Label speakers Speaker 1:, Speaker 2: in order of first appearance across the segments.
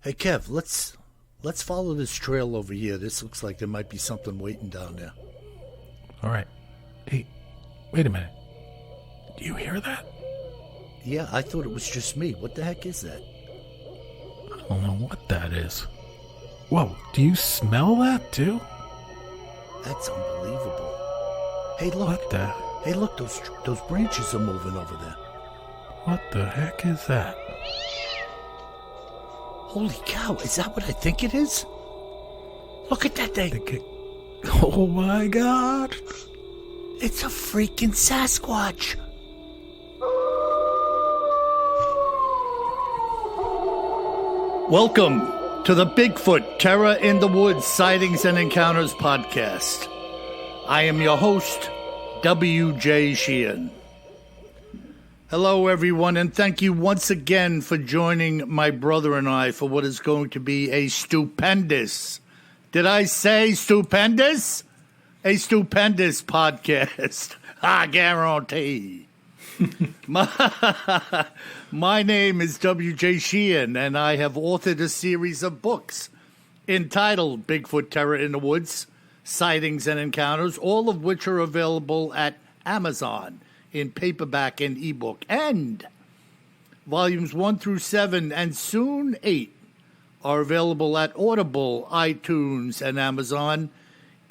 Speaker 1: Hey, Kev, let's follow this trail over here. This looks like there might be something waiting down there.
Speaker 2: All right. Hey, wait a minute. Do you hear that?
Speaker 1: Yeah, I thought it was just me. What the heck is that?
Speaker 2: I don't know what that is. Whoa, do you smell that too?
Speaker 1: That's unbelievable. Hey, look.
Speaker 2: What the?
Speaker 1: Hey, look, those branches are moving over there.
Speaker 2: What the heck is that?
Speaker 1: Holy cow, is that what I think it is? Look at that thing.
Speaker 2: Oh my God.
Speaker 1: It's a freaking Sasquatch. Welcome to the Bigfoot Terror in the Woods Sightings and Encounters podcast. I am your host, W.J. Sheehan. Hello, everyone, and thank you once again for joining my brother and I for what is going to be a stupendous, did I say stupendous? A stupendous podcast, I guarantee. My name is W.J. Sheehan, and I have authored a series of books entitled Bigfoot Terror in the Woods, Sightings and Encounters, all of which are available at Amazon in paperback and ebook, and volumes 1 through 7 and soon 8 are available at Audible, iTunes, and Amazon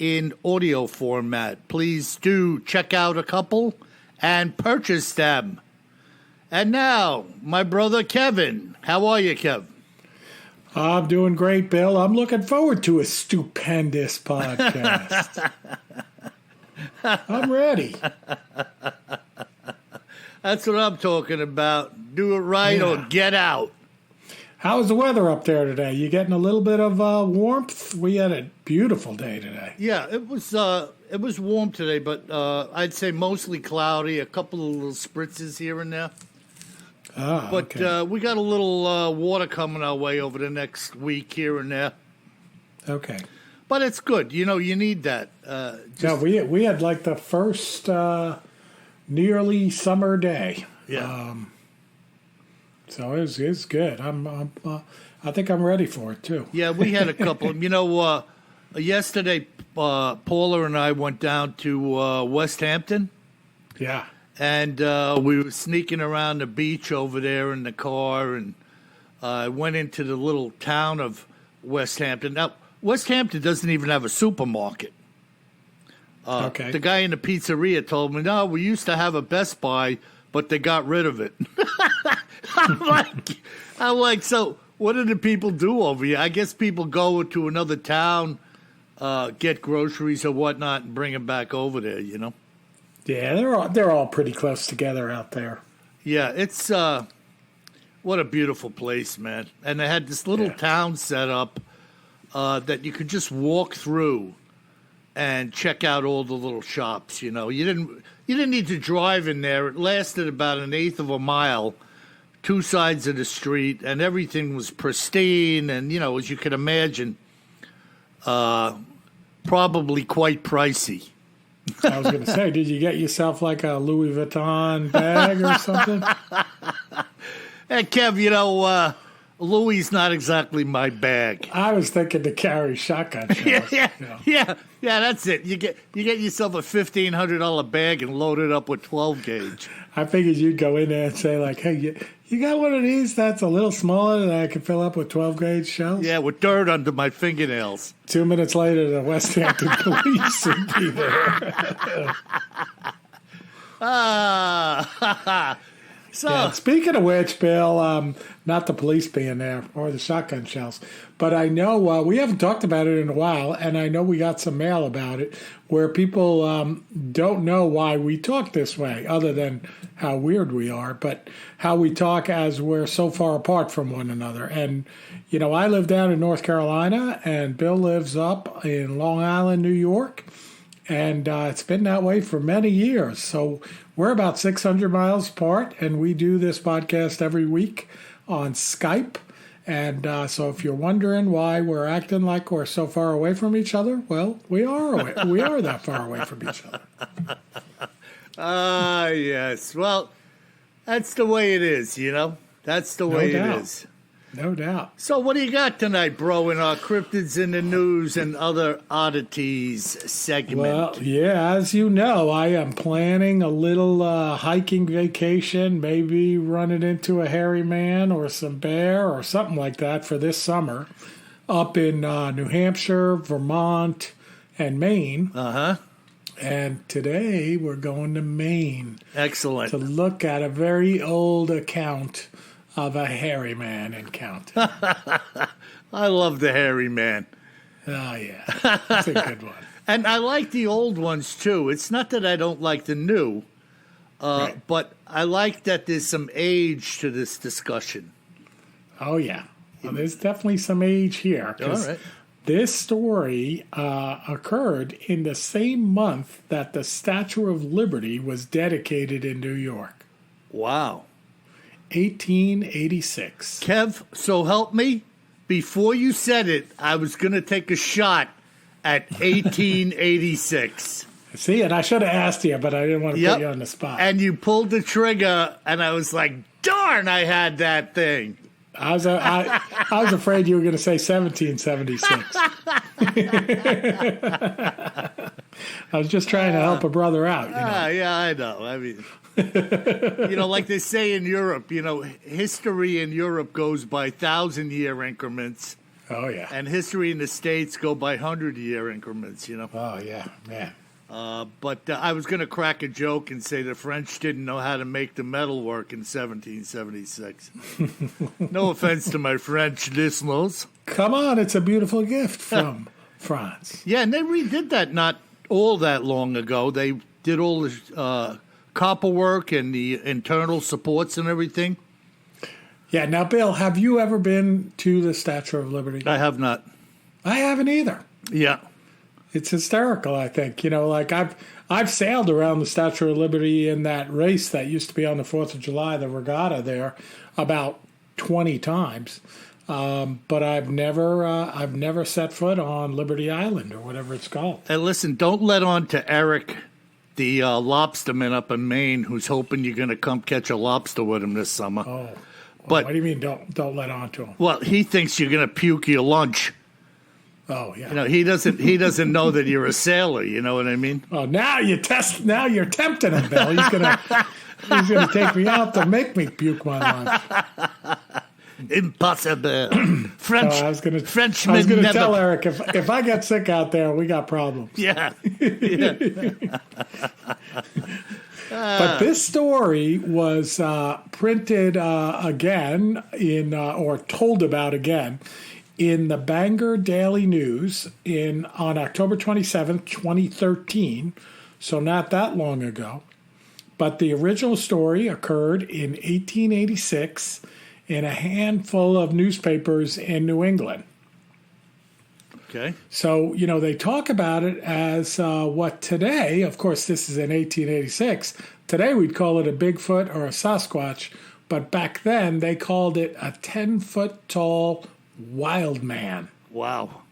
Speaker 1: in audio format. Please do check out a couple and purchase them. And now, my brother Kevin. How are you, Kev?
Speaker 3: I'm doing great, Bill. I'm looking forward to a stupendous podcast. I'm ready.
Speaker 1: That's what I'm talking about. Do it right or get out.
Speaker 3: How's the weather up there today? You getting a little bit of warmth? We had a beautiful day today.
Speaker 1: Yeah, it was warm today, but I'd say mostly cloudy. A couple of little spritzes here and there. But
Speaker 3: okay.
Speaker 1: We got a little water coming our way over the next week here and there.
Speaker 3: Okay.
Speaker 1: But it's good. You know, you need that.
Speaker 3: Yeah, we had like the first nearly summer day.
Speaker 1: Yeah.
Speaker 3: So it's good. I think I'm ready for it too.
Speaker 1: Yeah, we had a couple. You know, yesterday Paula and I went down to West Hampton.
Speaker 3: Yeah.
Speaker 1: And we were sneaking around the beach over there in the car, and went into the little town of West Hampton. Now, West Hampton doesn't even have a supermarket.
Speaker 3: Okay.
Speaker 1: The guy in the pizzeria told me, no, we used to have a Best Buy, but they got rid of it. I'm like, so what do the people do over here? I guess people go to another town, get groceries or whatnot, and bring them back over there, you know?
Speaker 3: Yeah, they're all pretty close together out there.
Speaker 1: Yeah, it's what a beautiful place, man. And they had this little town set up that you could just walk through and check out all the little shops. You know, you didn't need to drive in there. It lasted about an eighth of a mile, two sides of the street, and everything was pristine. And you know, as you can imagine, probably quite pricey.
Speaker 3: I was going to say, did you get yourself like a Louis Vuitton bag or something?
Speaker 1: Hey, Kev, you know, Louis not exactly my bag.
Speaker 3: I was thinking to carry shotgun shells.
Speaker 1: Yeah, that's it. You get yourself a $1,500 bag and load it up with 12 gauge.
Speaker 3: I figured you'd go in there and say, like, hey, you got one of these that's a little smaller that I can fill up with 12 gauge shells?
Speaker 1: Yeah, with dirt under my fingernails.
Speaker 3: 2 minutes later, the West Hampton police would be there.
Speaker 1: So,
Speaker 3: yeah, speaking of which, Bill, not the police being there or the shotgun shells, but I know we haven't talked about it in a while, and I know we got some mail about it where people don't know why we talk this way, other than how weird we are, but how we talk as we're so far apart from one another. And, you know, I live down in North Carolina, and Bill lives up in Long Island, New York. And it's been that way for many years. So we're about 600 miles apart, and we do this podcast every week on Skype. And so if you're wondering why we're acting like we're so far away from each other, well, we are we are that far away from each other.
Speaker 1: Yes. Well, that's the way it is, you know. That's the way it is.
Speaker 3: No doubt.
Speaker 1: So what do you got tonight, bro, in our Cryptids in the News and Other Oddities segment?
Speaker 3: Well, yeah, as you know, I am planning a little hiking vacation, maybe running into a hairy man or some bear or something like that for this summer up in New Hampshire, Vermont, and Maine.
Speaker 1: Uh-huh.
Speaker 3: And today we're going to Maine.
Speaker 1: Excellent.
Speaker 3: To look at a very old account of a hairy man encounter.
Speaker 1: I love the hairy man.
Speaker 3: Oh, yeah. That's a good one.
Speaker 1: And I like the old ones, too. It's not that I don't like the new,
Speaker 3: Right.
Speaker 1: but I like that there's some age to this discussion.
Speaker 3: Oh, yeah. Well, there's definitely some age here.
Speaker 1: All right.
Speaker 3: This story occurred in the same month that the Statue of Liberty was dedicated in New York.
Speaker 1: Wow.
Speaker 3: 1886.
Speaker 1: Kev, so help me. Before you said it, I was going to take a shot at 1886.
Speaker 3: See, and I should have asked you, but I didn't want to
Speaker 1: Yep.
Speaker 3: put you on the spot.
Speaker 1: And you pulled the trigger, and I was like, darn, I had that thing.
Speaker 3: I was afraid you were going to say 1776. I was just trying to help a brother out. You know?
Speaker 1: Yeah, I know. I mean, like they say in Europe, history in Europe goes by 1,000-year increments,
Speaker 3: Oh, yeah.
Speaker 1: and history in the States go by 100-year increments,
Speaker 3: Oh, yeah, man.
Speaker 1: But I was going to crack a joke and say the French didn't know how to make the metal work in 1776. No offense to my French listeners.
Speaker 3: Come on, it's a beautiful gift from France.
Speaker 1: Yeah, and they redid that not all that long ago. They did all the copper work and the internal supports and everything.
Speaker 3: Yeah, now, Bill, have you ever been to the Statue of Liberty?
Speaker 1: I have not.
Speaker 3: I haven't either.
Speaker 1: Yeah.
Speaker 3: It's hysterical, I think. Like I've sailed around the Statue of Liberty in that race that used to be on the 4th of July, the regatta there, about 20 times. But I've never set foot on Liberty Island or whatever it's called.
Speaker 1: And listen, don't let on to Eric, the lobsterman up in Maine, who's hoping you're going to come catch a lobster with him this summer.
Speaker 3: Oh,
Speaker 1: But
Speaker 3: what do you mean don't let on to him?
Speaker 1: well, he thinks you're going to puke your lunch.
Speaker 3: Oh, yeah.
Speaker 1: He doesn't know that you're a sailor. You know what I mean?
Speaker 3: Oh, now you're tempting him, Bill. He's gonna take me out to make me puke my lunch.
Speaker 1: Impossible. French.
Speaker 3: I was gonna
Speaker 1: Frenchmen never.
Speaker 3: tell Eric if I get sick out there, we got problems.
Speaker 1: Yeah.
Speaker 3: But this story was printed again or told about again in the Bangor Daily News on October 27th, 2013, so not that long ago. But the original story occurred in 1886 in a handful of newspapers in New England.
Speaker 1: Okay.
Speaker 3: So, they talk about it as what today, of course, this is in 1886, today we'd call it a Bigfoot or a Sasquatch, but back then they called it a 10-foot tall wild man.
Speaker 1: Wow.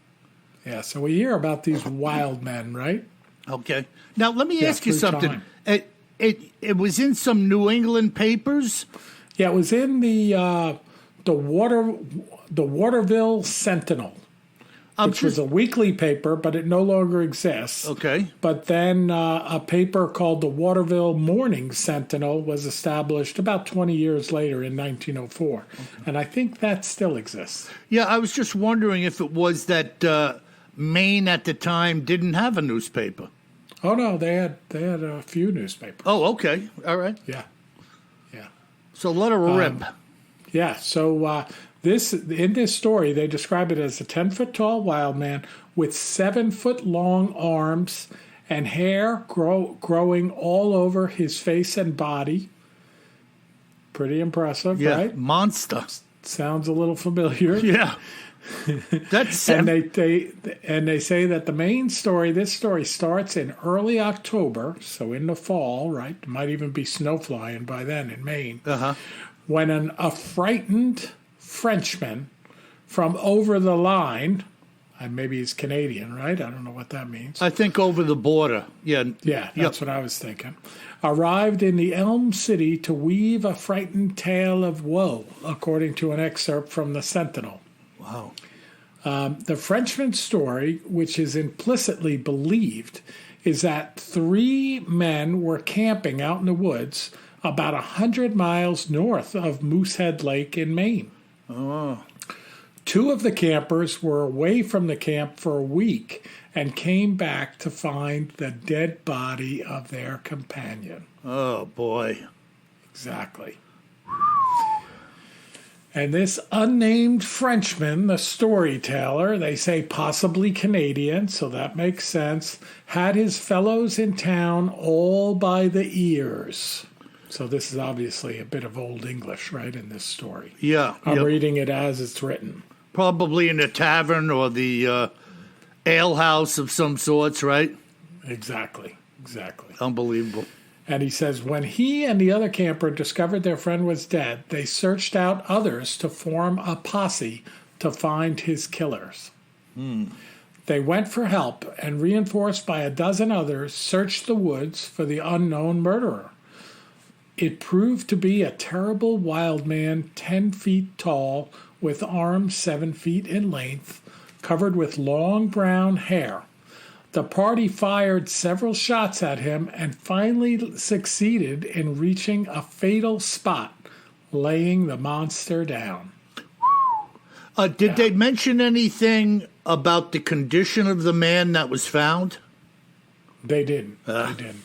Speaker 3: Yeah, so we hear about these wild men, right?
Speaker 1: Okay. Now let me ask you
Speaker 3: through
Speaker 1: something.
Speaker 3: time.
Speaker 1: It was in some New England papers.
Speaker 3: Yeah, it was in the Waterville Sentinel, which was a weekly paper, but it no longer exists.
Speaker 1: Okay.
Speaker 3: But then a paper called the Waterville Morning Sentinel was established about 20 years later in 1904. Okay. And I think that still exists.
Speaker 1: Yeah, I was just wondering if it was that Maine at the time didn't have a newspaper.
Speaker 3: Oh, no, they had a few newspapers.
Speaker 1: Oh, okay. All right.
Speaker 3: Yeah.
Speaker 1: So let her rip.
Speaker 3: Yeah, so in this story, they describe it as a 10-foot tall wild man with 7-foot long arms and hair growing all over his face and body. Pretty impressive, right?
Speaker 1: Monster.
Speaker 3: Sounds a little familiar.
Speaker 1: Yeah. That's
Speaker 3: and they say that the main story, this story starts in early October, so in the fall, right? It might even be snow flying by then in Maine. When a frightened Frenchman from over the line, Maybe he's Canadian, right? I don't know what that means.
Speaker 1: I think over the border. Yeah.
Speaker 3: Yeah, that's what I was thinking. Arrived in the Elm City to weave a frightened tale of woe, according to an excerpt from the Sentinel.
Speaker 1: Wow.
Speaker 3: The Frenchman's story, which is implicitly believed, is that 3 men were camping out in the woods about 100 miles north of Moosehead Lake in Maine.
Speaker 1: Oh.
Speaker 3: 2 of the campers were away from the camp for a week and came back to find the dead body of their companion.
Speaker 1: Oh, boy.
Speaker 3: Exactly. And this unnamed Frenchman, the storyteller, they say possibly Canadian, so that makes sense, had his fellows in town all by the ears. So this is obviously a bit of Old English, right, in this story.
Speaker 1: Yeah.
Speaker 3: I'm reading it as it's written.
Speaker 1: Probably in a tavern or the ale house of some sorts, right?
Speaker 3: Exactly.
Speaker 1: Unbelievable.
Speaker 3: And he says, when he and the other camper discovered their friend was dead, they searched out others to form a posse to find his killers. They went for help and, reinforced by a dozen others, searched the woods for the unknown murderer. It proved to be a terrible wild man, 10 feet tall, with arms 7 feet in length, covered with long brown hair. The party fired several shots at him and finally succeeded in reaching a fatal spot, laying the monster down.
Speaker 1: Did they mention anything about the condition of the man that was found?
Speaker 3: They didn't. They didn't.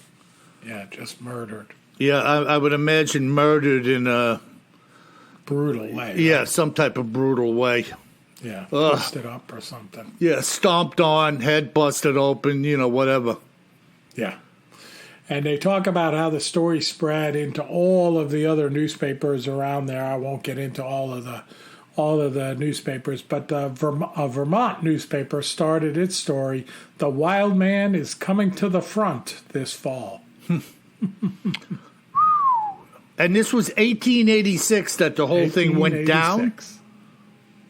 Speaker 3: Yeah, just murdered.
Speaker 1: Yeah, I would imagine murdered in a...
Speaker 3: brutal way.
Speaker 1: Yeah,
Speaker 3: right?
Speaker 1: some type of brutal way.
Speaker 3: Yeah, busted up or something.
Speaker 1: Yeah, stomped on, head busted open, whatever.
Speaker 3: Yeah. And they talk about how the story spread into all of the other newspapers around there. I won't get into all of the newspapers, but a Vermont newspaper started its story, "The Wild Man is coming to the front this fall."
Speaker 1: And this was 1886 that the whole thing went down?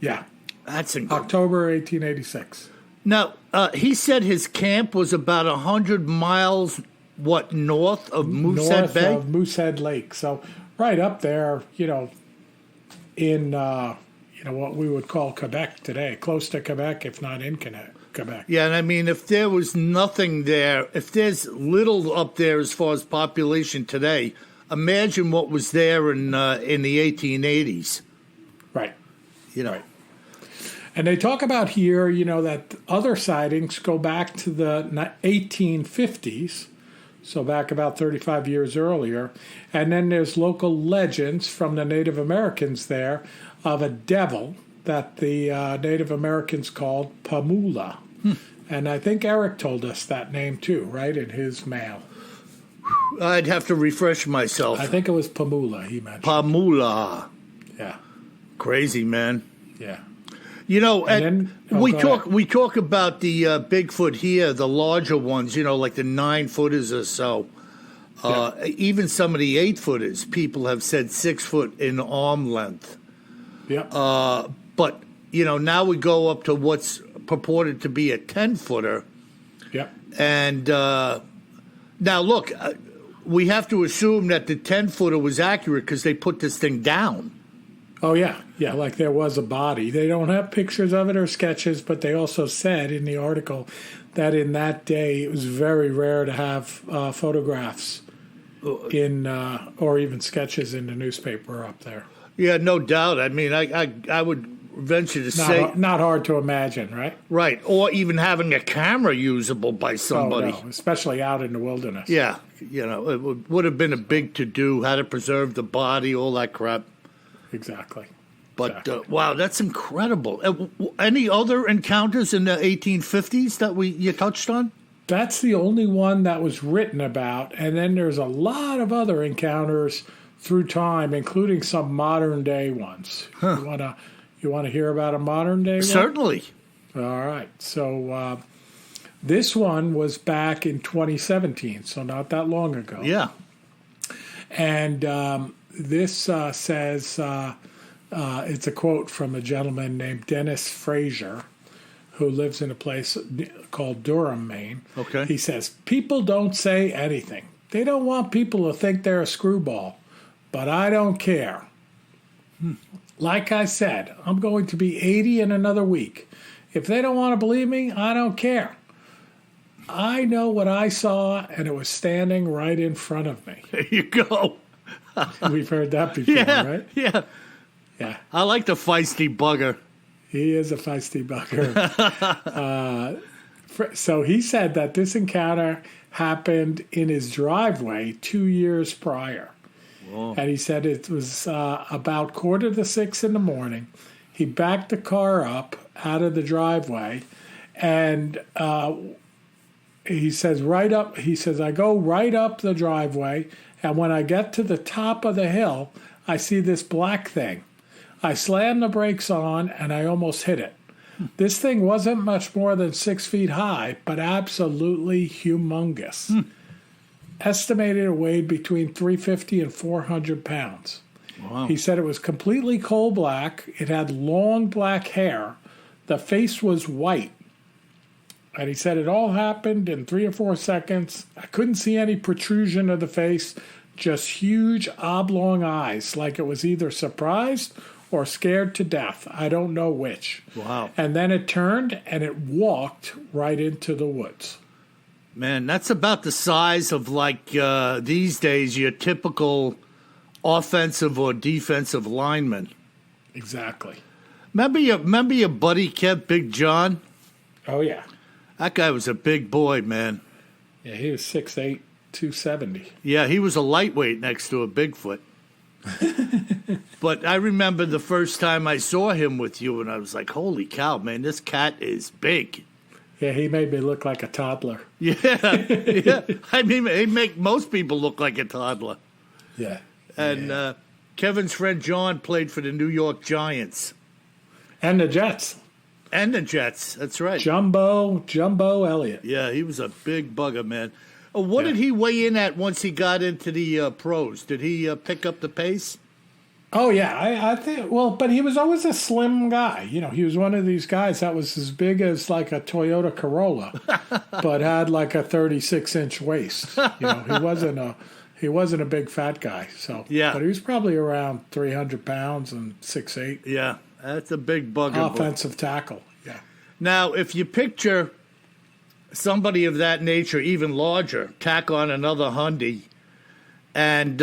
Speaker 3: Yeah.
Speaker 1: That's incredible.
Speaker 3: October 1886.
Speaker 1: Now, he said his camp was about 100 miles, north of Moosehead Bay?
Speaker 3: North of Moosehead Lake. So right up there, in, what we would call Quebec today, close to Quebec, if not in Quebec.
Speaker 1: Yeah, and I mean, if there was nothing there, if there's little up there as far as population today, imagine what was there in the 1880s.
Speaker 3: Right.
Speaker 1: Right.
Speaker 3: And they talk about here, that other sightings go back to the 1850s, so back about 35 years earlier. And then there's local legends from the Native Americans there of a devil that the Native Americans called Pamoola. And I think Eric told us that name too, right, in his mail.
Speaker 1: I'd have to refresh myself.
Speaker 3: I think it was Pamoola he mentioned.
Speaker 1: Pamoola.
Speaker 3: Yeah.
Speaker 1: Crazy, man.
Speaker 3: Yeah.
Speaker 1: We talk about the Bigfoot here, the larger ones, like the 9-footers or so. Even some of the 8-footers, people have said 6 foot in arm length.
Speaker 3: Yep.
Speaker 1: But now we go up to what's purported to be a 10-footer.
Speaker 3: Yep.
Speaker 1: And now look, we have to assume that the 10-footer was accurate because they put this thing down.
Speaker 3: Oh, yeah. Yeah, like there was a body. They don't have pictures of it or sketches, but they also said in the article that in that day it was very rare to have photographs in or even sketches in the newspaper up there.
Speaker 1: Yeah, no doubt. I mean, I would venture to say...
Speaker 3: Not hard to imagine, right?
Speaker 1: Right, or even having a camera usable by somebody.
Speaker 3: Oh, no, especially out in the wilderness.
Speaker 1: Yeah, it would have been a big to-do, how to preserve the body, all that crap.
Speaker 3: Exactly.
Speaker 1: But, wow, that's incredible. Any other encounters in the 1850s that you touched on?
Speaker 3: That's the only one that was written about. And then there's a lot of other encounters through time, including some modern-day ones. Huh. You want to hear about a modern-day one?
Speaker 1: Certainly.
Speaker 3: All right. So this one was back in 2017, so not that long ago.
Speaker 1: Yeah.
Speaker 3: And this says, it's a quote from a gentleman named Dennis Frazier. who lives in a place called Durham, Maine.
Speaker 1: Okay.
Speaker 3: He says, people don't say anything. They don't want people to think they're a screwball, but I don't care. Like I said, I'm going to be 80 in another week. If they don't want to believe me, I don't care. I know what I saw, and it was standing right in front of me.
Speaker 1: There you go.
Speaker 3: We've heard that before,
Speaker 1: Yeah,
Speaker 3: right?
Speaker 1: yeah.
Speaker 3: Yeah.
Speaker 1: I like the feisty bugger.
Speaker 3: He is a feisty bugger. So he said that this encounter happened in his driveway 2 years prior.
Speaker 1: Whoa.
Speaker 3: And he said it was about 5:45 in the morning. He backed the car up out of the driveway, and he says, I go right up the driveway, and when I get to the top of the hill, I see this black thing. I slam the brakes on, and I almost hit it. This thing wasn't much more than 6 feet high, but absolutely humongous. Estimated it weighed between 350 and 400 pounds.
Speaker 1: Wow.
Speaker 3: He said it was completely coal black. It had long black hair. The face was white. And he said it all happened in 3 or 4 seconds. I couldn't see any protrusion of the face, just huge oblong eyes, like it was either surprised or scared to death. I don't know which.
Speaker 1: Wow.
Speaker 3: And then it turned and it walked right into the woods.
Speaker 1: Man, that's about the size of, like, these days, your typical offensive or defensive lineman.
Speaker 3: Exactly.
Speaker 1: Remember your buddy Kev, Big John?
Speaker 3: Oh, yeah.
Speaker 1: That guy was a big boy, man.
Speaker 3: Yeah, he was 6'8", 270.
Speaker 1: Yeah, he was a lightweight next to a Bigfoot. But I remember the first time I saw him with you, and I was like, holy cow, man, this cat is big.
Speaker 3: Yeah, he made me look like a toddler.
Speaker 1: Yeah, yeah. I mean, he make most people look like a toddler.
Speaker 3: Yeah.
Speaker 1: And Kevin's friend John played for the New York Giants.
Speaker 3: And the Jets.
Speaker 1: And the Jets, that's right.
Speaker 3: Jumbo Elliott.
Speaker 1: Yeah, he was a big bugger, man. What did he weigh in at once he got into the pros? Did he pick up the pace?
Speaker 3: Oh, yeah, I think, well, but he was always a slim guy. You know, he was one of these guys that was as big as like a Toyota Corolla, but had like a 36-inch waist. You know, he wasn't a big fat guy. So,
Speaker 1: yeah.
Speaker 3: But he was probably around 300 pounds and 6'8".
Speaker 1: Yeah, that's a big bugger.
Speaker 3: Offensive tackle, yeah.
Speaker 1: Now, if you picture somebody of that nature, even larger, tack on another Hyundai, and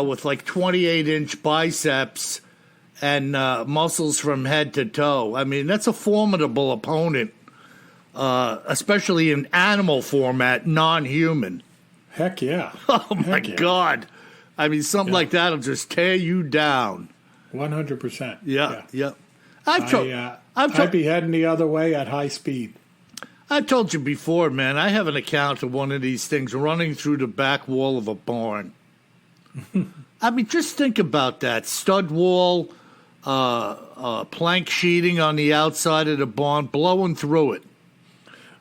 Speaker 1: with like 28-inch biceps and muscles from head to toe. I mean, that's a formidable opponent, especially in animal format, non-human.
Speaker 3: Heck yeah.
Speaker 1: Oh, my God. I mean, something like that will just tear you down.
Speaker 3: 100%.
Speaker 1: Yeah.
Speaker 3: I'd be heading the other way at high speed.
Speaker 1: I told you before, man, I have an account of one of these things running through the back wall of a barn. I mean, just think about that. Stud wall, plank sheeting on the outside of the barn, blowing through it.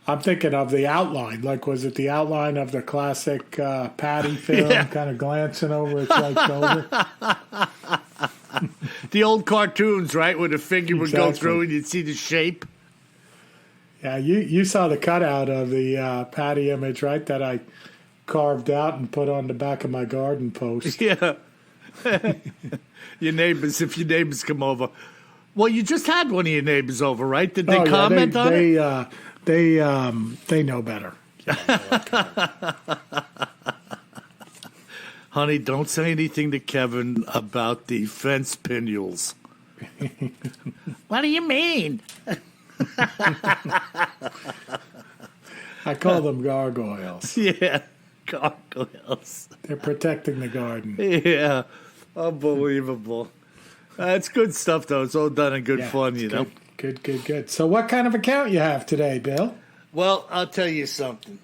Speaker 3: I'm thinking of the outline. Like, was it the outline of the classic Patty film, kind of glancing over its right shoulder?
Speaker 1: The old cartoons, right, where the figure would go through and you'd see the shape.
Speaker 3: Yeah, you saw the cutout of the Patty image, right, that I carved out and put on the back of my garden post.
Speaker 1: Yeah. If your neighbors come over. Well, you just had one of your neighbors over, right? Did they comment on it?
Speaker 3: They know better.
Speaker 1: Honey, don't say anything to Kevin about the fence pinnules. What do you mean?
Speaker 3: I call them gargoyles.
Speaker 1: Yeah, gargoyles.
Speaker 3: They're protecting the garden.
Speaker 1: Yeah, unbelievable. It's good stuff, though. It's all done in good fun, you know.
Speaker 3: Good. So what kind of account you have today, Bill?
Speaker 1: Well, I'll tell you something.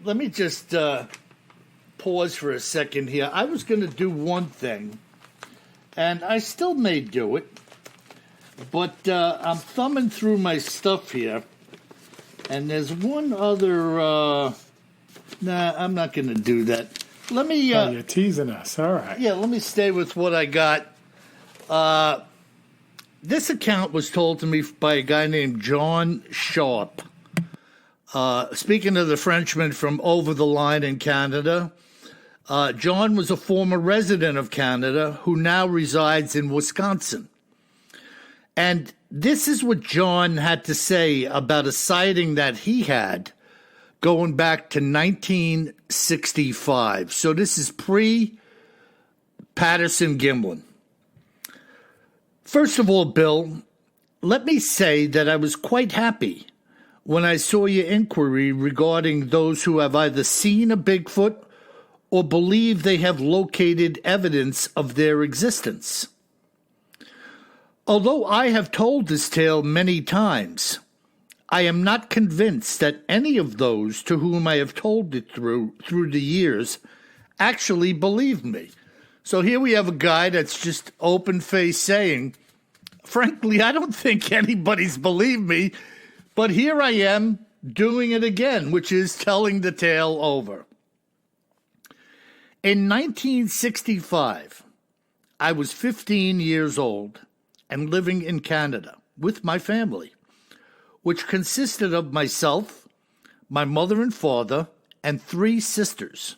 Speaker 1: Let me just pause for a second here. I was going to do one thing, and I still may do it, but I'm thumbing through my stuff here, and there's one other... Nah, I'm not going to do that. Let me...
Speaker 3: you're teasing us. All right.
Speaker 1: Yeah, let me stay with what I got. This account was told to me by a guy named John Sharp. Speaking of the Frenchman from over the line in Canada, John was a former resident of Canada who now resides in Wisconsin. And this is what John had to say about a sighting that he had going back to 1965. So this is pre-Patterson-Gimlin. First of all, Bill, let me say that I was quite happy when I saw your inquiry regarding those who have either seen a Bigfoot or believe they have located evidence of their existence. Although I have told this tale many times, I am not convinced that any of those to whom I have told it through the years actually believe me. So here we have a guy that's just open-faced saying, frankly, I don't think anybody's believed me, but here I am doing it again, which is telling the tale over. In 1965, I was 15 years old and living in Canada with my family, which consisted of myself, my mother and father, and 3 sisters.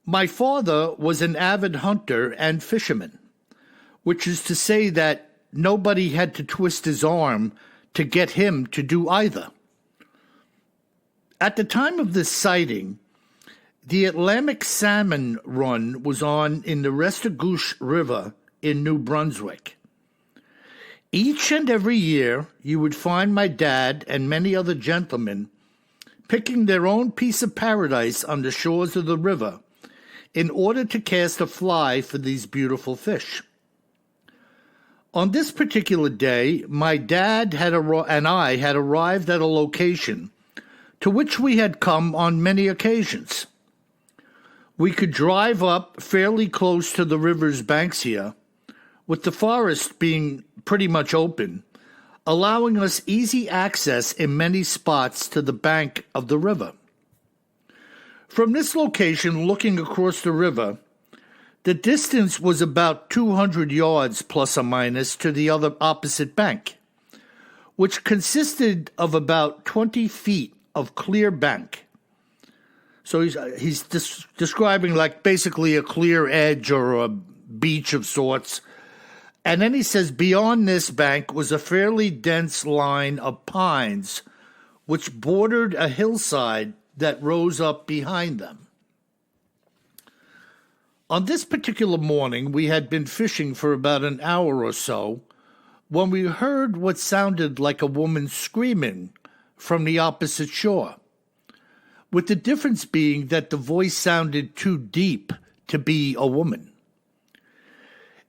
Speaker 1: My father was an avid hunter and fisherman, which is to say that nobody had to twist his arm to get him to do either. At the time of this sighting, the Atlantic salmon run was on in the Restigouche River in New Brunswick. Each and every year, you would find my dad and many other gentlemen picking their own piece of paradise on the shores of the river in order to cast a fly for these beautiful fish. On this particular day, my dad and I had arrived at a location to which we had come on many occasions. We could drive up fairly close to the river's banks here, with the forest being pretty much open, allowing us easy access in many spots to the bank of the river. From this location, looking across the river, the distance was about 200 yards plus or minus to the other opposite bank, which consisted of about 20 feet of clear bank. So he's describing like basically a clear edge or a beach of sorts. And then he says beyond this bank was a fairly dense line of pines which bordered a hillside that rose up behind them. On this particular morning, we had been fishing for about an hour or so when we heard what sounded like a woman screaming from the opposite shore, with the difference being that the voice sounded too deep to be a woman.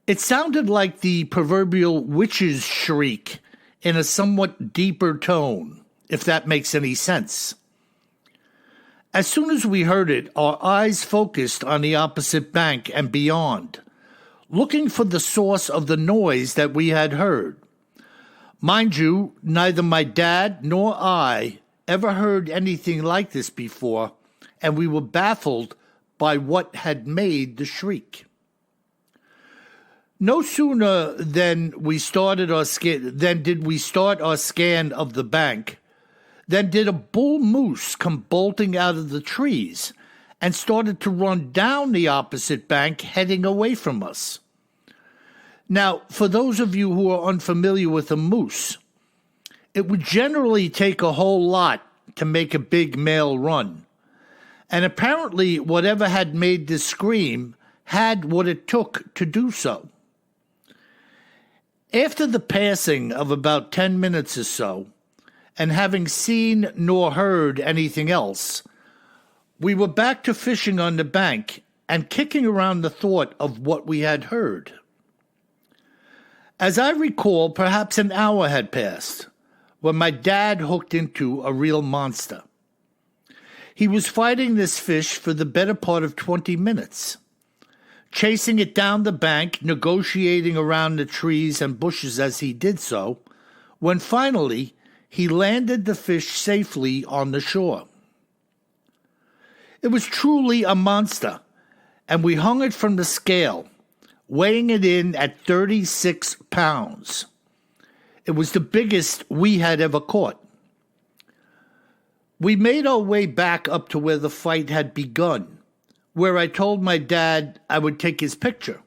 Speaker 1: It sounded like the proverbial witch's shriek in a somewhat deeper tone, if that makes any sense. As soon as we heard it, our eyes focused on the opposite bank and beyond, looking for the source of the noise that we had heard. Mind you, neither my dad nor I ever heard anything like this before, and we were baffled by what had made the shriek. No sooner than did we start our scan of the bank, then did a bull moose come bolting out of the trees and started to run down the opposite bank, heading away from us. Now, for those of you who are unfamiliar with a moose, it would generally take a whole lot to make a big male run. And apparently, whatever had made this scream had what it took to do so. After the passing of about 10 minutes or so, and having seen nor heard anything else, we were back to fishing on the bank and kicking around the thought of what we had heard. As I recall, perhaps an hour had passed when my dad hooked into a real monster. He was fighting this fish for the better part of 20 minutes, chasing it down the bank, negotiating around the trees and bushes as he did so, when finally he landed the fish safely on the shore. It was truly a monster, and we hung it from the scale, weighing it in at 36 pounds. It was the biggest we had ever caught. We made our way back up to where the fight had begun, where I told my dad I would take his picture.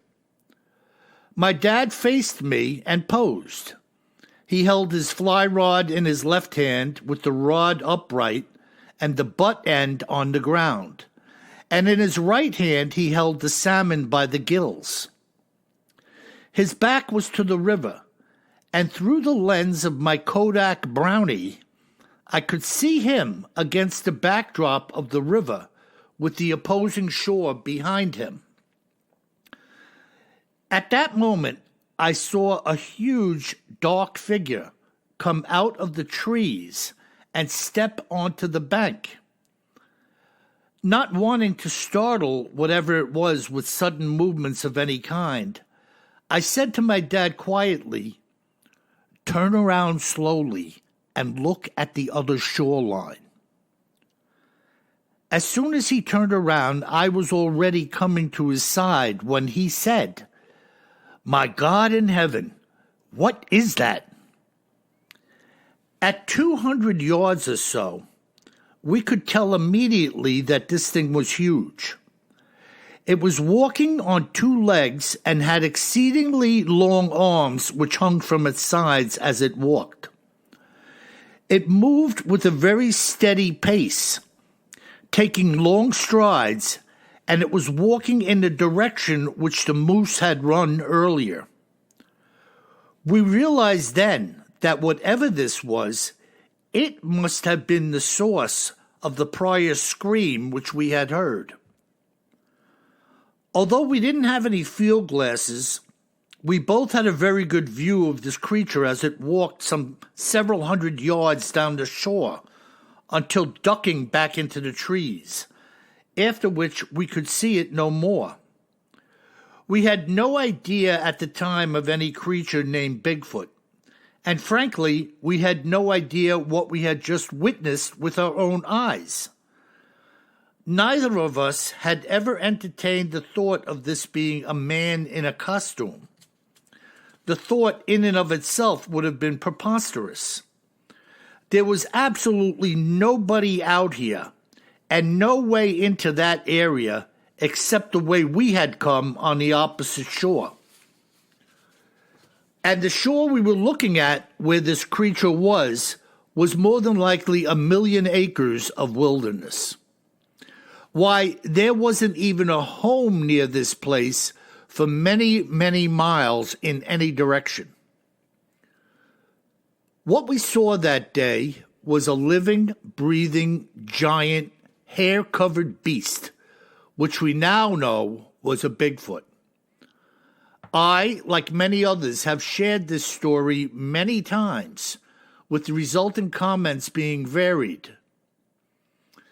Speaker 1: My dad faced me and posed. He held his fly rod in his left hand with the rod upright and the butt end on the ground, and in his right hand he held the salmon by the gills. His back was to the river, and through the lens of my Kodak Brownie, I could see him against the backdrop of the river with the opposing shore behind him. At that moment, I saw a huge, dark figure come out of the trees and step onto the bank. Not wanting to startle whatever it was with sudden movements of any kind, I said to my dad quietly, "Turn around slowly and look at the other shoreline." As soon as he turned around, I was already coming to his side when he said, "My God in heaven, what is that?" At 200 yards or so, we could tell immediately that this thing was huge. It was walking on two legs and had exceedingly long arms which hung from its sides as it walked. It moved with a very steady pace, taking long strides, and it was walking in the direction which the moose had run earlier. We realized then that whatever this was, it must have been the source of the prior scream which we had heard. Although we didn't have any field glasses, we both had a very good view of this creature as it walked some several hundred yards down the shore until ducking back into the trees, after which we could see it no more. We had no idea at the time of any creature named Bigfoot, and frankly, we had no idea what we had just witnessed with our own eyes. Neither of us had ever entertained the thought of this being a man in a costume. The thought in and of itself would have been preposterous. There was absolutely nobody out here, and no way into that area except the way we had come on the opposite shore. And the shore we were looking at, where this creature was more than likely 1,000,000 acres of wilderness. Why, there wasn't even a home near this place for many, many miles in any direction. What we saw that day was a living, breathing, giant, hair-covered beast, which we now know was a Bigfoot. I, like many others, have shared this story many times, with the resulting comments being varied.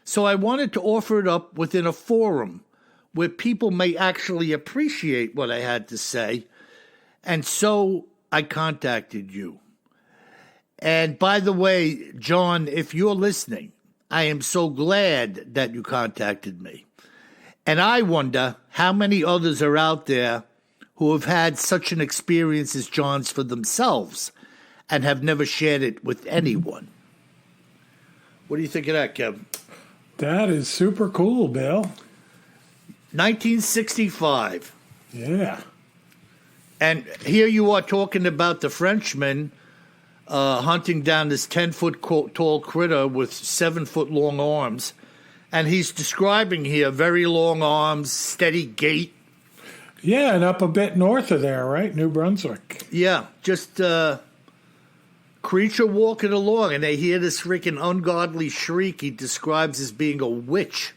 Speaker 1: So I wanted to offer it up within a forum where people may actually appreciate what I had to say, and so I contacted you. And by the way, John, if you're listening, I am so glad that you contacted me. And I wonder how many others are out there who have had such an experience as John's for themselves and have never shared it with anyone. What do you think of that, Kevin?
Speaker 3: That is super cool, Bill.
Speaker 1: 1965.
Speaker 3: Yeah.
Speaker 1: And here you are talking about the Frenchman hunting down this 10-foot tall critter with 7-foot long arms. And he's describing here very long arms, steady gait.
Speaker 3: Yeah, and up a bit north of there, right? New Brunswick.
Speaker 1: Yeah, just creature walking along, and they hear this freaking ungodly shriek he describes as being a witch.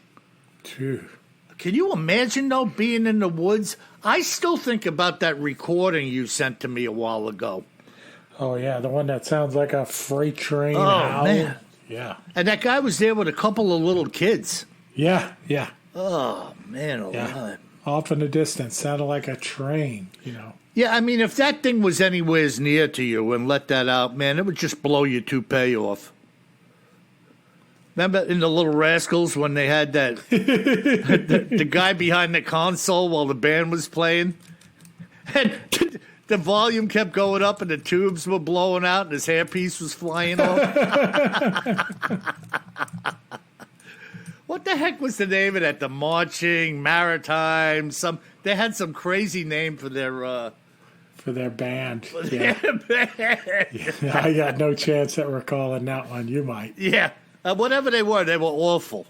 Speaker 3: Phew.
Speaker 1: Can you imagine, though, being in the woods? I still think about that recording you sent to me a while ago.
Speaker 3: Oh, yeah, the one that sounds like a freight train.
Speaker 1: Oh, man.
Speaker 3: Yeah.
Speaker 1: And that guy was there with a couple of little kids.
Speaker 3: Yeah, yeah.
Speaker 1: Oh, man alive.
Speaker 3: Yeah. Off in the distance, sounded like a train,
Speaker 1: Yeah, I mean, if that thing was anywhere near to you and let that out, man, it would just blow your toupee off. Remember in the Little Rascals when they had that the guy behind the console while the band was playing? And the volume kept going up and the tubes were blowing out and his hairpiece was flying off. What the heck was the name of that? The Marching Maritime. They had some crazy name for their
Speaker 3: band.
Speaker 1: Yeah.
Speaker 3: I got no chance at recalling that one. You might.
Speaker 1: Yeah. Whatever they were awful.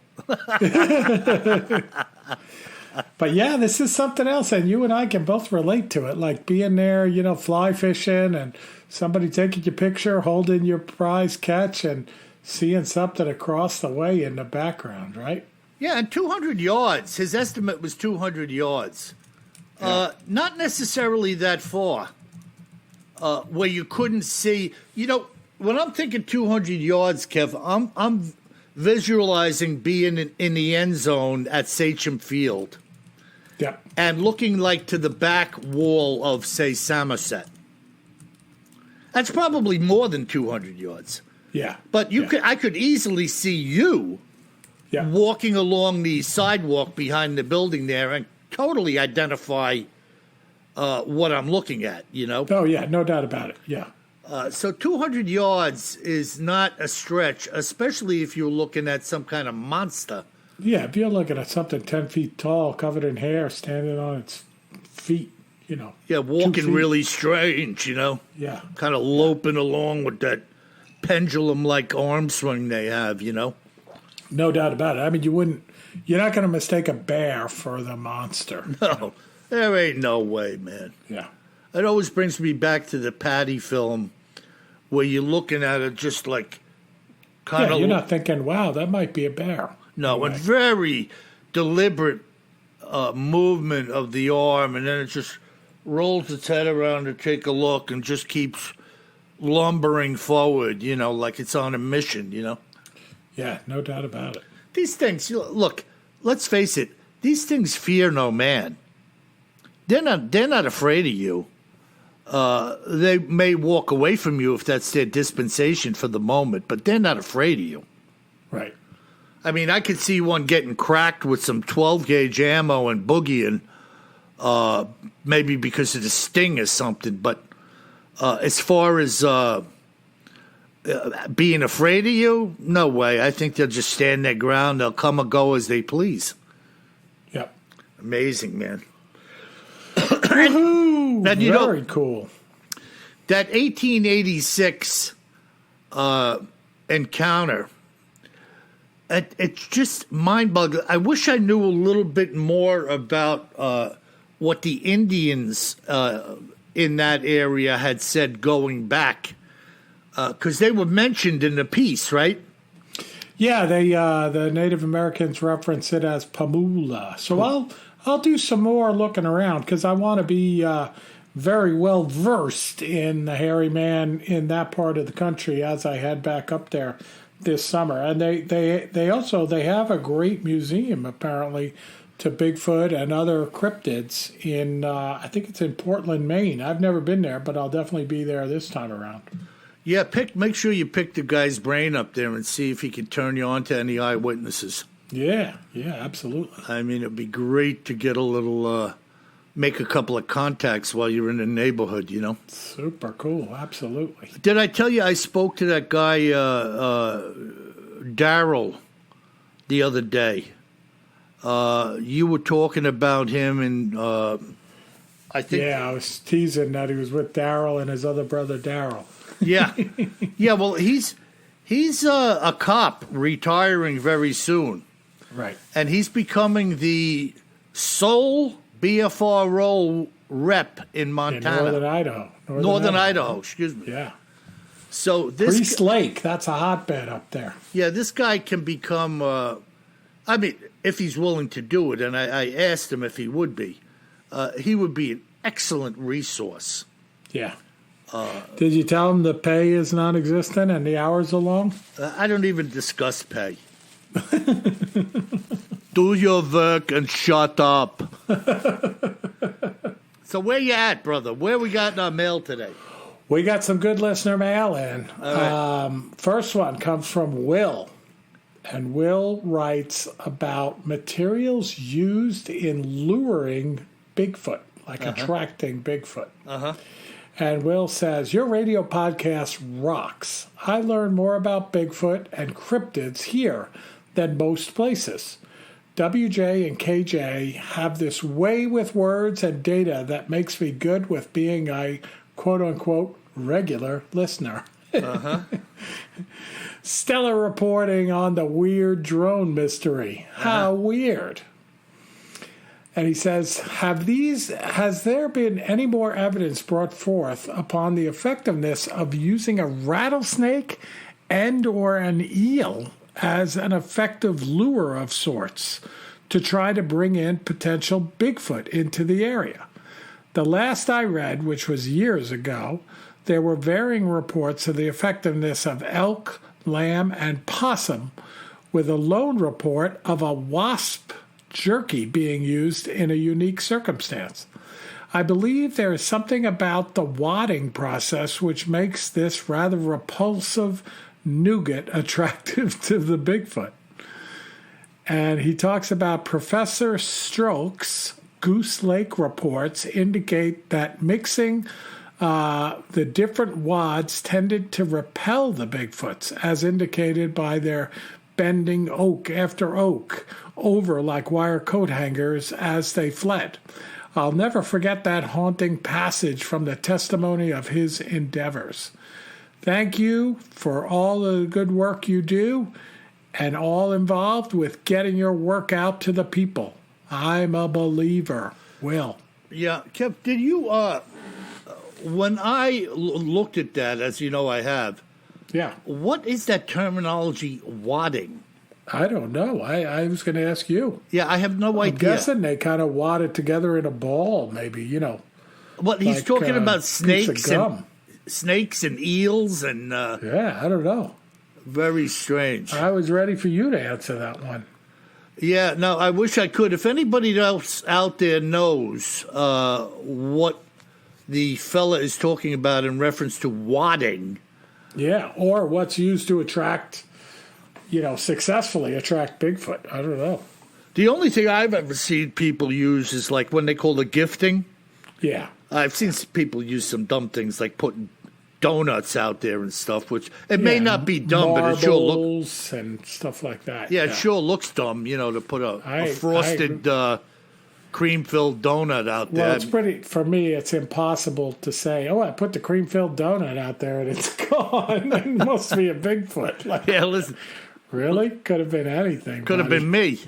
Speaker 3: But yeah, this is something else, and you and I can both relate to it. Like being there, fly fishing, and somebody taking your picture, holding your prize catch, and seeing something across the way in the background, right?
Speaker 1: Yeah, and 200 yards. His estimate was 200 yards.
Speaker 3: Yeah.
Speaker 1: Not necessarily that far, where you couldn't see. When I'm thinking 200 yards, Kev, I'm visualizing being in the end zone at Sachem Field.
Speaker 3: Yeah.
Speaker 1: And looking like to the back wall of, say, Somerset. That's probably more than 200 yards.
Speaker 3: Yeah.
Speaker 1: But I could easily see you walking along the sidewalk behind the building there and totally identify what I'm looking at,
Speaker 3: Oh, yeah, no doubt about it. Yeah.
Speaker 1: So 200 yards is not a stretch, especially if you're looking at some kind of monster.
Speaker 3: Yeah, if you're looking at something 10 feet tall, covered in hair, standing on its feet,
Speaker 1: Yeah, walking really strange,
Speaker 3: Yeah.
Speaker 1: Kind of loping along with that pendulum-like arm swing they have,
Speaker 3: No doubt about it. I mean, you're not going to mistake a bear for the monster.
Speaker 1: No, there ain't no way, man.
Speaker 3: Yeah.
Speaker 1: It always brings me back to the Patty film where you're looking at it just like kind of...
Speaker 3: you're not thinking, wow, that might be a bear.
Speaker 1: No, and very deliberate movement of the arm, and then it just rolls its head around to take a look and just keeps lumbering forward, like it's on a mission,
Speaker 3: Yeah, no doubt about it.
Speaker 1: These things, look, let's face it, these things fear no man. They're not afraid of you. They may walk away from you if that's their dispensation for the moment, but they're not afraid of you.
Speaker 3: Right.
Speaker 1: I mean, I could see one getting cracked with some 12-gauge ammo and boogieing, maybe because of the sting or something. But as far as being afraid of you, no way. I think they'll just stand their ground. They'll come or go as they please.
Speaker 3: Yep.
Speaker 1: Amazing, man.
Speaker 3: And very cool.
Speaker 1: That 1886 encounter, it's just mind-boggling. I wish I knew a little bit more about what the Indians in that area had said going back, because they were mentioned in the piece, right?
Speaker 3: Yeah, the Native Americans reference it as Pamoola. So I'll do some more looking around because I want to be very well versed in the hairy man in that part of the country as I head back up there this summer. And they also have a great museum apparently to Bigfoot and other cryptids in I think it's in Portland, Maine. I've never been there, but I'll definitely be there this time around.
Speaker 1: Yeah, make sure you pick the guy's brain up there and see if he can turn you on to any eyewitnesses.
Speaker 3: Yeah, absolutely.
Speaker 1: I mean, it'd be great to get a little, make a couple of contacts while you're in the neighborhood,
Speaker 3: Super cool, absolutely.
Speaker 1: Did I tell you I spoke to that guy, Daryl, the other day? You were talking about him, and I think...
Speaker 3: Yeah, I was teasing that he was with Daryl and his other brother, Daryl.
Speaker 1: Yeah. Yeah, well, he's a cop retiring very soon.
Speaker 3: Right.
Speaker 1: And he's becoming the sole BFRO rep in Montana.
Speaker 3: In Northern Idaho.
Speaker 1: Northern Idaho, excuse me.
Speaker 3: Yeah.
Speaker 1: So this
Speaker 3: Priest Lake, that's a hotbed up there.
Speaker 1: Yeah, this guy can become, I mean, if he's willing to do it, and I asked him if he would be an excellent resource.
Speaker 3: Yeah. Did you tell him the pay is non-existent and the hours are long?
Speaker 1: I don't even discuss pay. Do your work and shut up. So where you at, brother? Where we got in our mail today?
Speaker 3: We got some good listener mail in.
Speaker 1: Right.
Speaker 3: First one comes from Will. And Will writes about materials used in luring Bigfoot. like attracting Bigfoot. And Will says, your radio podcast rocks. I learn more about Bigfoot and cryptids here than most places. WJ and KJ have this way with words and data that makes me good with being a quote-unquote regular listener. Stellar reporting on the weird drone mystery. How weird. And he says, has there been any more evidence brought forth upon the effectiveness of using a rattlesnake and or an eel as an effective lure of sorts to try to bring in potential Bigfoot into the area? The last I read, which was years ago, there were varying reports of the effectiveness of elk, lamb, and possum, with a lone report of a wasp jerky being used in a unique circumstance. I believe there is something about the wadding process which makes this rather repulsive nougat attractive to the Bigfoot. And he talks about Professor Stroke's Goose Lake reports indicate that mixing the different wads tended to repel the Bigfoots, as indicated by their bending oak after oak over like wire coat hangers as they fled. I'll never forget that haunting passage from the testimony of his endeavors. Thank you for all the good work you do and all involved with getting your work out to the people. I'm a believer. Will.
Speaker 1: Yeah, Kev, did you, when I looked at that, as you know I have, what is that terminology, wadding?
Speaker 3: I don't know. I was going to ask you.
Speaker 1: Yeah, I have no idea.
Speaker 3: I'm guessing they kind of wad it together in a ball, maybe, you know.
Speaker 1: Well, he's talking about snakes and eels and...
Speaker 3: yeah, I don't know.
Speaker 1: Very strange.
Speaker 3: I was ready for you to answer that one.
Speaker 1: Yeah, no, I wish I could. If anybody else out there knows what the fella is talking about in reference to wadding...
Speaker 3: Yeah, or what's used to attract, successfully attract Bigfoot. I don't know.
Speaker 1: The only thing I've ever seen people use is like when they call it gifting.
Speaker 3: Yeah.
Speaker 1: I've seen people use some dumb things like putting donuts out there and stuff, which it may not be dumb, but it sure looks...
Speaker 3: and stuff like that.
Speaker 1: Yeah, it sure looks dumb, to put a frosted... cream-filled donut out there.
Speaker 3: Well, it's pretty, for me, it's impossible to say, I put the cream-filled donut out there and it's gone. It must be a Bigfoot. Like,
Speaker 1: yeah, listen.
Speaker 3: Really? Could have been anything.
Speaker 1: Could have been me.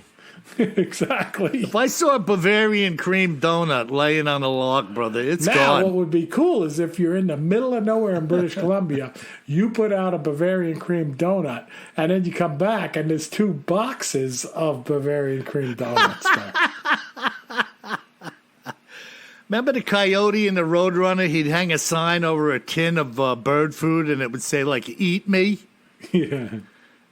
Speaker 3: Exactly.
Speaker 1: If I saw a Bavarian cream donut laying on a log, brother, it's gone.
Speaker 3: Now, what would be cool is if you're in the middle of nowhere in British Columbia, you put out a Bavarian cream donut, and then you come back and there's 2 boxes of Bavarian cream donuts there.
Speaker 1: Remember the coyote in the Roadrunner? He'd hang a sign over a tin of bird food, and it would say, like, eat me.
Speaker 3: Yeah.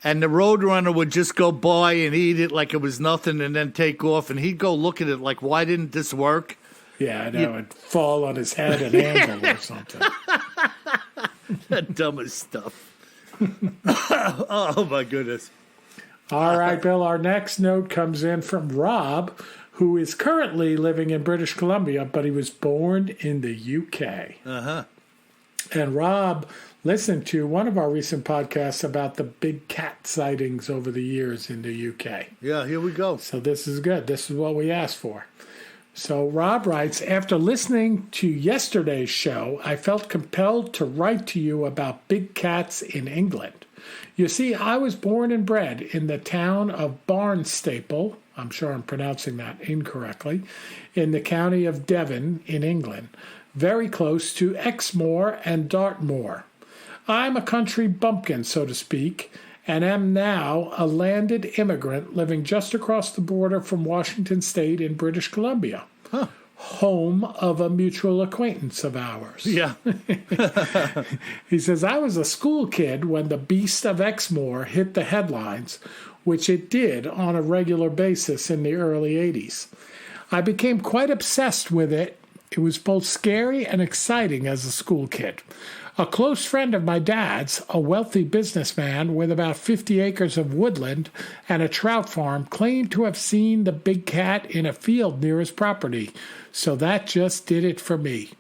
Speaker 1: And the Roadrunner would just go by and eat it like it was nothing and then take off. And he'd go look at it like, why didn't this work?
Speaker 3: Yeah, I know. It'd fall on his head and angle or something.
Speaker 1: The dumbest stuff. Oh, my goodness.
Speaker 3: All right, Bill. Our next note comes in from Rob, who is currently living in British Columbia, but he was born in the UK. And Rob listened to one of our recent podcasts about the big cat sightings over the years in the UK.
Speaker 1: Yeah, here we go.
Speaker 3: So this is good. This is what we asked for. So Rob writes, after listening to yesterday's show, I felt compelled to write to you about big cats in England. You see, I was born and bred in the town of Barnstaple, I'm sure I'm pronouncing that incorrectly, in the county of Devon in England, very close to Exmoor and Dartmoor. I'm a country bumpkin, so to speak, and am now a landed immigrant living just across the border from Washington State in British Columbia, home of a mutual acquaintance of ours.
Speaker 1: Yeah.
Speaker 3: He says, I was a school kid when the Beast of Exmoor hit the headlines, which it did on a regular basis in the early 80s. I became quite obsessed with it. It was both scary and exciting as a school kid. A close friend of my dad's, a wealthy businessman with about 50 acres of woodland and a trout farm, claimed to have seen the big cat in a field near his property, so that just did it for me.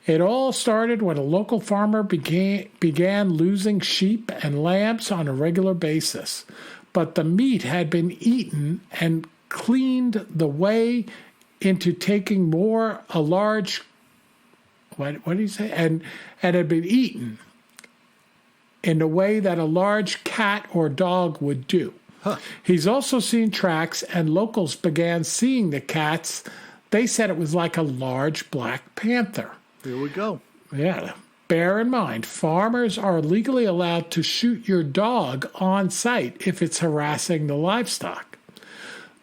Speaker 3: It all started when a local farmer began losing sheep and lambs on a regular basis, but the meat had been eaten and cleaned the way into taking more a large what did he say? And had been eaten in the way that a large cat or dog would do. Huh. He's also seen tracks, and locals began seeing the cats. They said it was like a large black panther.
Speaker 1: Here we go.
Speaker 3: Yeah. Bear in mind, farmers are legally allowed to shoot your dog on site if it's harassing the livestock.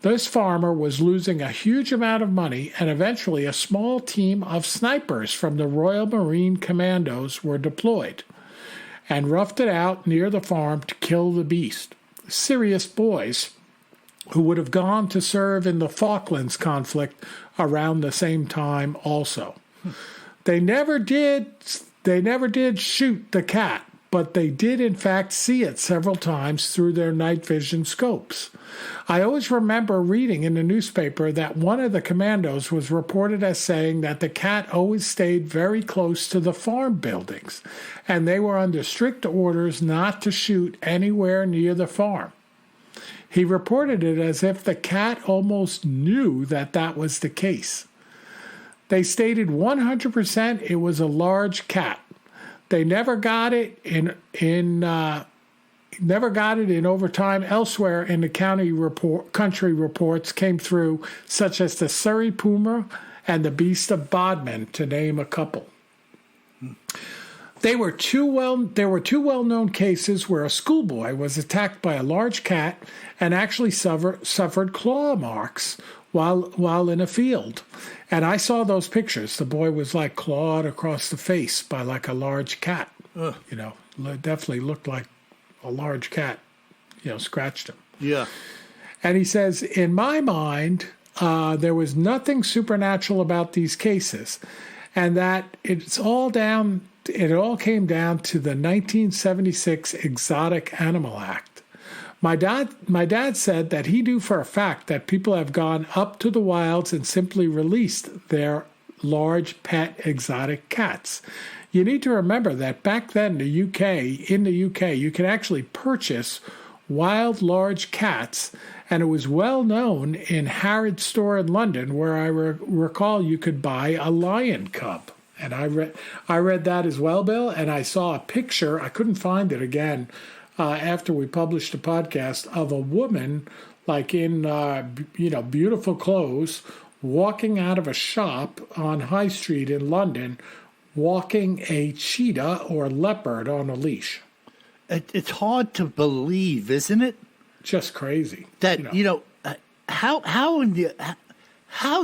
Speaker 3: This farmer was losing a huge amount of money, and eventually a small team of snipers from the Royal Marine Commandos were deployed and roughed it out near the farm to kill the beast. Serious boys who would have gone to serve in the Falklands conflict around the same time also. They never did shoot the cat, but they did in fact see it several times through their night vision scopes. I always remember reading in the newspaper that one of the commandos was reported as saying that the cat always stayed very close to the farm buildings, and they were under strict orders not to shoot anywhere near the farm. He reported it as if the cat almost knew that was the case. They stated 100% it was a large cat. They never got it in overtime elsewhere in the country reports came through, such as the Surrey Puma and the Beast of Bodmin, to name a couple. There were two well-known cases where a schoolboy was attacked by a large cat and actually suffered claw marks while in a field. And I saw those pictures. The boy was like clawed across the face by like a large cat. Ugh. Definitely looked like a large cat, scratched him. Yeah. And he says, in my mind, there was nothing supernatural about these cases, and that it all came down to the 1976 Exotic Animal Act. My dad said that he knew for a fact that people have gone up to the wilds and simply released their large pet exotic cats. You need to remember that back then in the UK, you could actually purchase wild large cats, and it was well known in Harrods store in London, where I recall you could buy a lion cub. And I read that as well, Bill, and I saw a picture. I couldn't find it again after we published the podcast, of a woman like in beautiful clothes walking out of a shop on High Street in London, walking a cheetah or leopard on a leash.
Speaker 1: It's hard to believe, isn't it?
Speaker 3: Just crazy.
Speaker 1: That how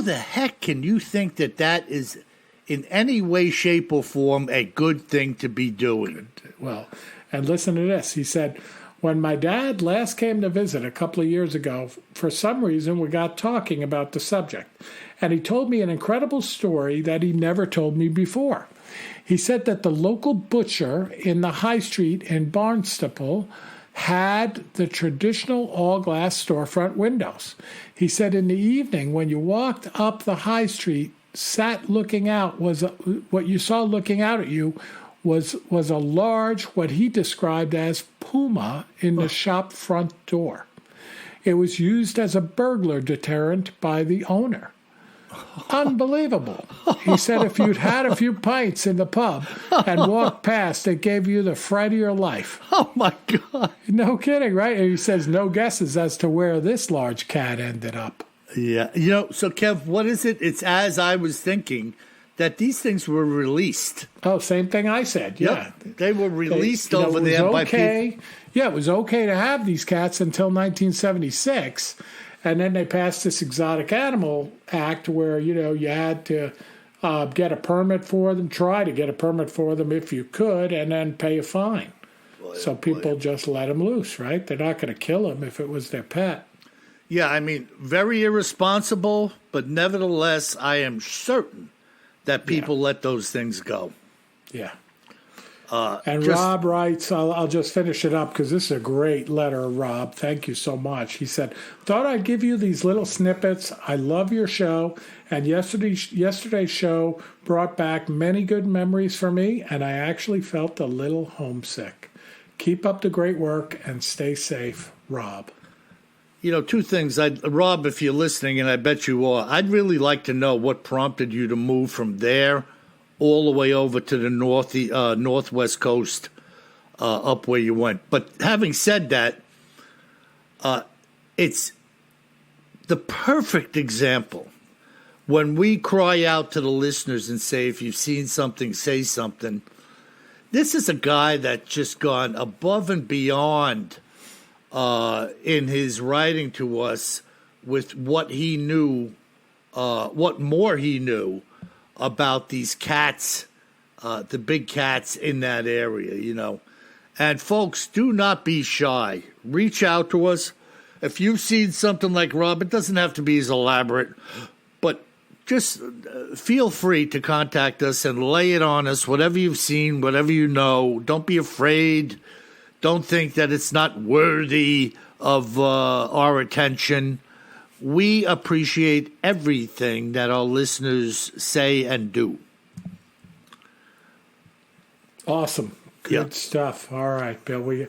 Speaker 1: the heck can you think that is in any way, shape, or form a good thing to be doing?
Speaker 3: Well, and listen to this. He said, when my dad last came to visit a couple of years ago, for some reason we got talking about the subject, and he told me an incredible story that he never told me before. He said that the local butcher in the high street in Barnstaple had the traditional all-glass storefront windows. He said in the evening when you walked up the high street, what you saw looking out at you was a large, what he described as puma in the shop front door. It was used as a burglar deterrent by the owner. Unbelievable. He said if you'd had a few pints in the pub and walked past, it gave you the fright of your life.
Speaker 1: Oh, my God.
Speaker 3: No kidding, right? And he says no guesses as to where this large cat ended up.
Speaker 1: Yeah. So, Kev, what is it? It's as I was thinking that these things were released.
Speaker 3: Oh, same thing I said. Yeah.
Speaker 1: Yep. They were released over there by people.
Speaker 3: Yeah, it was okay to have these cats until 1976. And then they passed this Exotic Animal Act where, you had to get a permit for them, try to get a permit for them if you could, and then pay a fine. So people just let them loose, right? They're not going to kill them if it was their pet.
Speaker 1: Yeah, I mean, very irresponsible, but nevertheless, I am certain that people let those things go.
Speaker 3: Yeah. And Rob writes, I'll just finish it up because this is a great letter, Rob. Thank you so much. He said, thought I'd give you these little snippets. I love your show. And yesterday's show brought back many good memories for me. And I actually felt a little homesick. Keep up the great work and stay safe, Rob.
Speaker 1: You know, two things. Rob, if you're listening, and I bet you are, I'd really like to know what prompted you to move from there all the way over to the northwest coast, up where you went. But having said that, it's the perfect example when we cry out to the listeners and say, if you've seen something, say something. This is a guy that's just gone above and beyond in his writing to us with what he knew, what more he knew about these cats, the big cats in that area, you know. And folks, do not be shy. Reach out to us. If you've seen something like Rob, it doesn't have to be as elaborate, but just feel free to contact us and lay it on us, whatever you've seen, whatever you know. Don't be afraid. Don't think that it's not worthy of our attention. We appreciate everything that our listeners say and do.
Speaker 3: Awesome. Good stuff. All right, Bill. We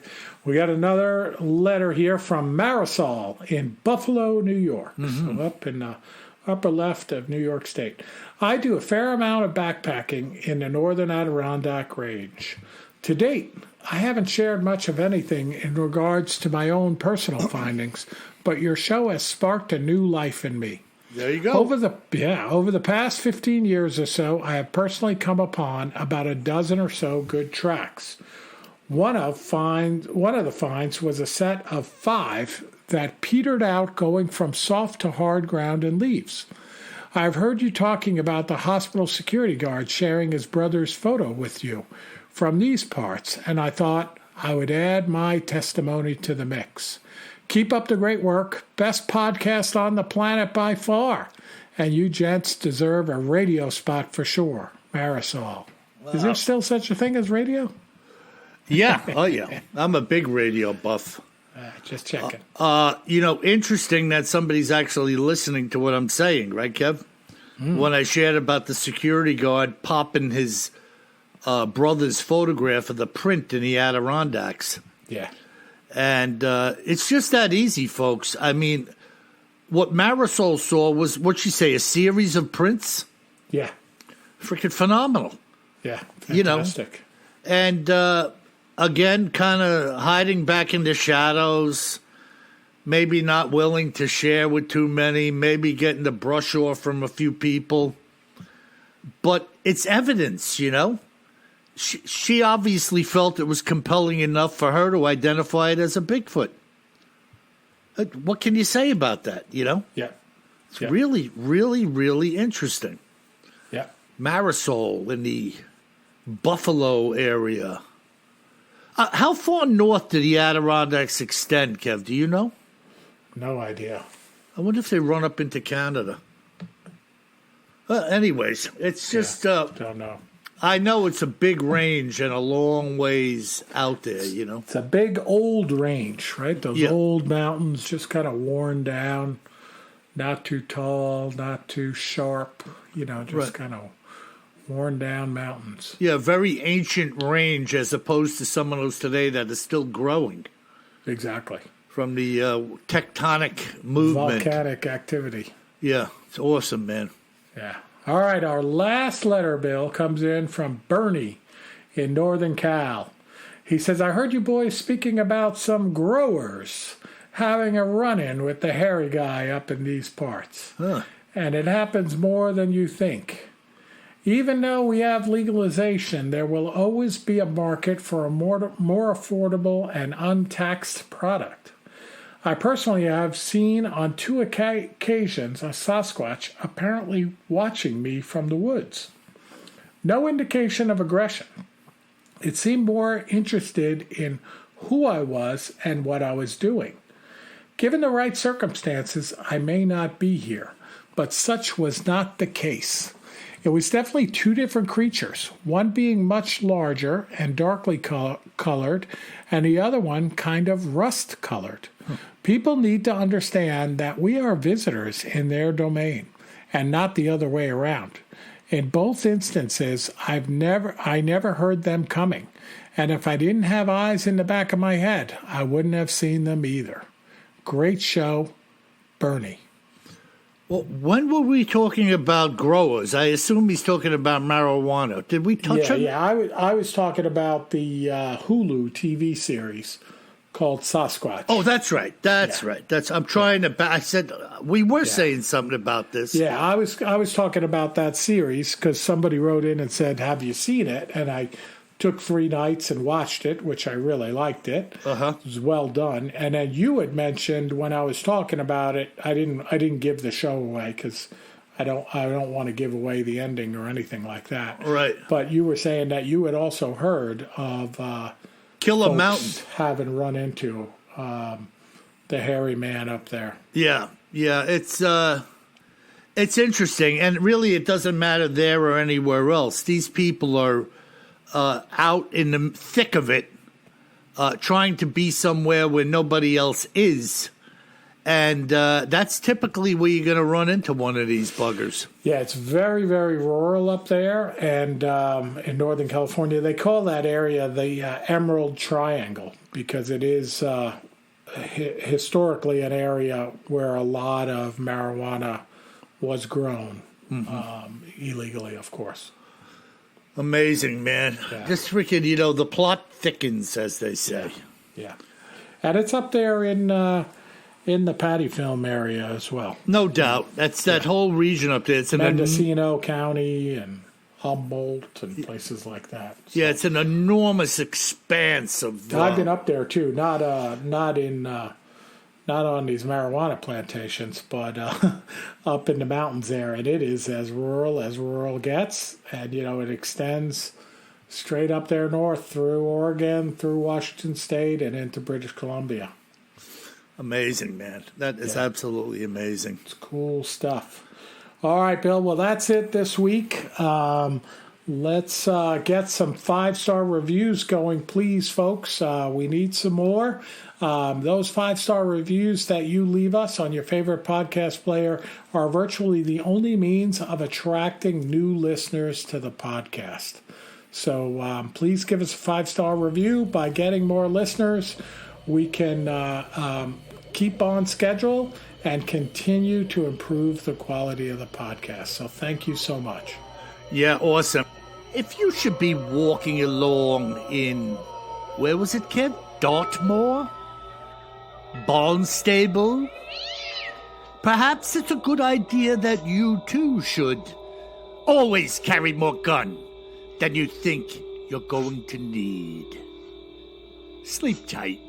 Speaker 3: got another letter here from Marisol in Buffalo, New York. So up in the upper left of New York State. I do a fair amount of backpacking in the northern Adirondack Range. To date, I haven't shared much of anything in regards to my own personal findings, but your show has sparked a new life in me.
Speaker 1: There you go.
Speaker 3: Over the past 15 years or so, I have personally come upon about a dozen or so good tracks. One of the finds was a set of 5 that petered out going from soft to hard ground and leaves. I've heard you talking about the hospital security guard sharing his brother's photo with you from these parts, and I thought I would add my testimony to the mix. Keep up the great work. Best podcast on the planet by far. And you gents deserve a radio spot for sure. Marisol. Is there still such a thing as radio?
Speaker 1: Yeah. Oh, yeah. I'm a big radio buff.
Speaker 3: Just checking.
Speaker 1: You know, interesting that somebody's actually listening to what I'm saying, right, Kev? When I shared about the security guard popping his brother's photograph of the print in the Adirondacks.
Speaker 3: Yeah.
Speaker 1: And it's just that easy, folks. I mean, what Marisol saw was, what'd she say, a series of prints?
Speaker 3: Yeah.
Speaker 1: Freaking phenomenal.
Speaker 3: Yeah. Fantastic.
Speaker 1: You know? And, again, kind of hiding back in the shadows, maybe not willing to share with too many, maybe getting the brush off from a few people. But it's evidence, you know? She obviously felt it was compelling enough for her to identify it as a Bigfoot. What can you say about that, you know?
Speaker 3: Yeah.
Speaker 1: It's really, really, really interesting.
Speaker 3: Yeah.
Speaker 1: Marisol in the Buffalo area. How far north do the Adirondacks extend, Kev? Do you know?
Speaker 3: No idea.
Speaker 1: I wonder if they run up into Canada. Anyways, it's just...
Speaker 3: don't know.
Speaker 1: I know it's a big range and a long ways out there, you know.
Speaker 3: It's a big old range, right? Those old mountains just kind of worn down, not too tall, not too sharp, you know, just kind of worn down mountains.
Speaker 1: Yeah, very ancient range as opposed to some of those today that are still growing.
Speaker 3: Exactly.
Speaker 1: From the tectonic movement.
Speaker 3: Volcanic activity.
Speaker 1: Yeah, it's awesome, man.
Speaker 3: Yeah. All right, our last letter, Bill, comes in from Bernie in Northern Cal. He says, I heard you boys speaking about some growers having a run-in with the hairy guy up in these parts.
Speaker 1: Huh.
Speaker 3: And it happens more than you think. Even though we have legalization, there will always be a market for a more affordable and untaxed product. I personally have seen on 2 occasions a Sasquatch apparently watching me from the woods. No indication of aggression. It seemed more interested in who I was and what I was doing. Given the right circumstances, I may not be here, but such was not the case. It was definitely two different creatures, one being much larger and darkly colored, and the other one kind of rust-colored. People need to understand that we are visitors in their domain, and not the other way around. In both instances, I never heard them coming, and if I didn't have eyes in the back of my head, I wouldn't have seen them either. Great show, Bernie.
Speaker 1: Well, when were we talking about growers? I assume he's talking about marijuana. Did we touch on?
Speaker 3: Yeah, I was talking about the Hulu TV series called Sasquatch.
Speaker 1: Oh, that's right. That's right. I'm trying to. I said we were saying something about this.
Speaker 3: Yeah, I was talking about that series because somebody wrote in and said, "Have you seen it?" And I took 3 nights and watched it, which I really liked it. It was well done. And then you had mentioned when I was talking about it, I didn't give the show away because I don't want to give away the ending or anything like that.
Speaker 1: Right.
Speaker 3: But you were saying that you had also heard of
Speaker 1: Killer Mountain
Speaker 3: having run into the hairy man up there.
Speaker 1: Yeah. It's interesting, and really, it doesn't matter there or anywhere else. These people are out in the thick of it, trying to be somewhere where nobody else is. And that's typically where you're going to run into one of these buggers.
Speaker 3: Yeah, it's very, very rural up there. And in Northern California, they call that area the Emerald Triangle because it is historically an area where a lot of marijuana was grown, illegally, of course.
Speaker 1: Amazing, man. Yeah. Just freaking, the plot thickens, as they say.
Speaker 3: Yeah. And it's up there in the Patty Film area as well.
Speaker 1: No doubt. That's that whole region up there. It's
Speaker 3: Mendocino County and Humboldt and places like that. So.
Speaker 1: Yeah, it's an enormous expanse of...
Speaker 3: I've been up there, too. Not on these marijuana plantations, but up in the mountains there. And it is as rural gets. And, it extends straight up there north through Oregon, through Washington State, and into British Columbia.
Speaker 1: Amazing, man. That is absolutely amazing.
Speaker 3: It's cool stuff. All right, Bill. Well, that's it this week. Let's get some 5-star reviews going, please, folks. We need some more. Those 5-star reviews that you leave us on your favorite podcast player are virtually the only means of attracting new listeners to the podcast. So please give us a 5-star review. By getting more listeners, we can keep on schedule and continue to improve the quality of the podcast. So thank you so much.
Speaker 1: Yeah, awesome. If you should be walking along in, where was it, kid? Dartmoor? Barnstable? Perhaps it's a good idea that you too should always carry more gun than you think you're going to need. Sleep tight.